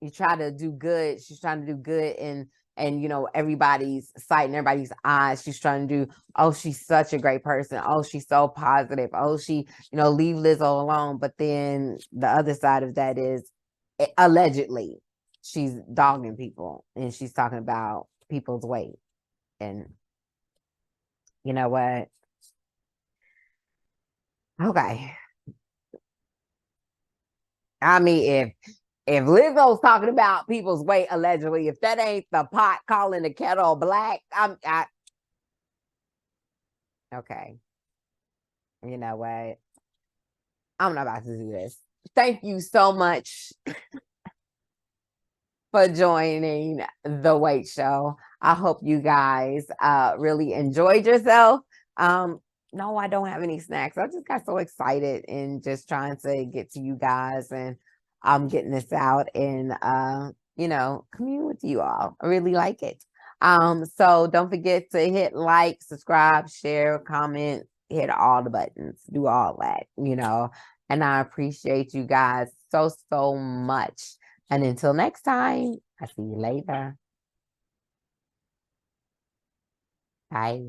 You try to do good. She's trying to do good and you know, everybody's sight and everybody's eyes. She's trying to do, oh, she's such a great person. Oh, she's so positive. Oh, she, you know, leave Lizzo alone. But then the other side of that is allegedly she's dogging people and she's talking about people's weight. And you know what? Okay. I mean, if Lizzo's talking about people's weight allegedly, if that ain't the pot calling the kettle black, okay. You know what? I'm not about to do this. Thank you so much for joining the WAITT Show. I hope you guys really enjoyed yourself. No, I don't have any snacks. I just got so excited and just trying to get to you guys, and I'm getting this out and you know, commune with you all. I really like it. So don't forget to hit like, subscribe, share, comment, hit all the buttons, do all that, you know. And I appreciate you guys so much. And until next time, I'll see you later. Bye.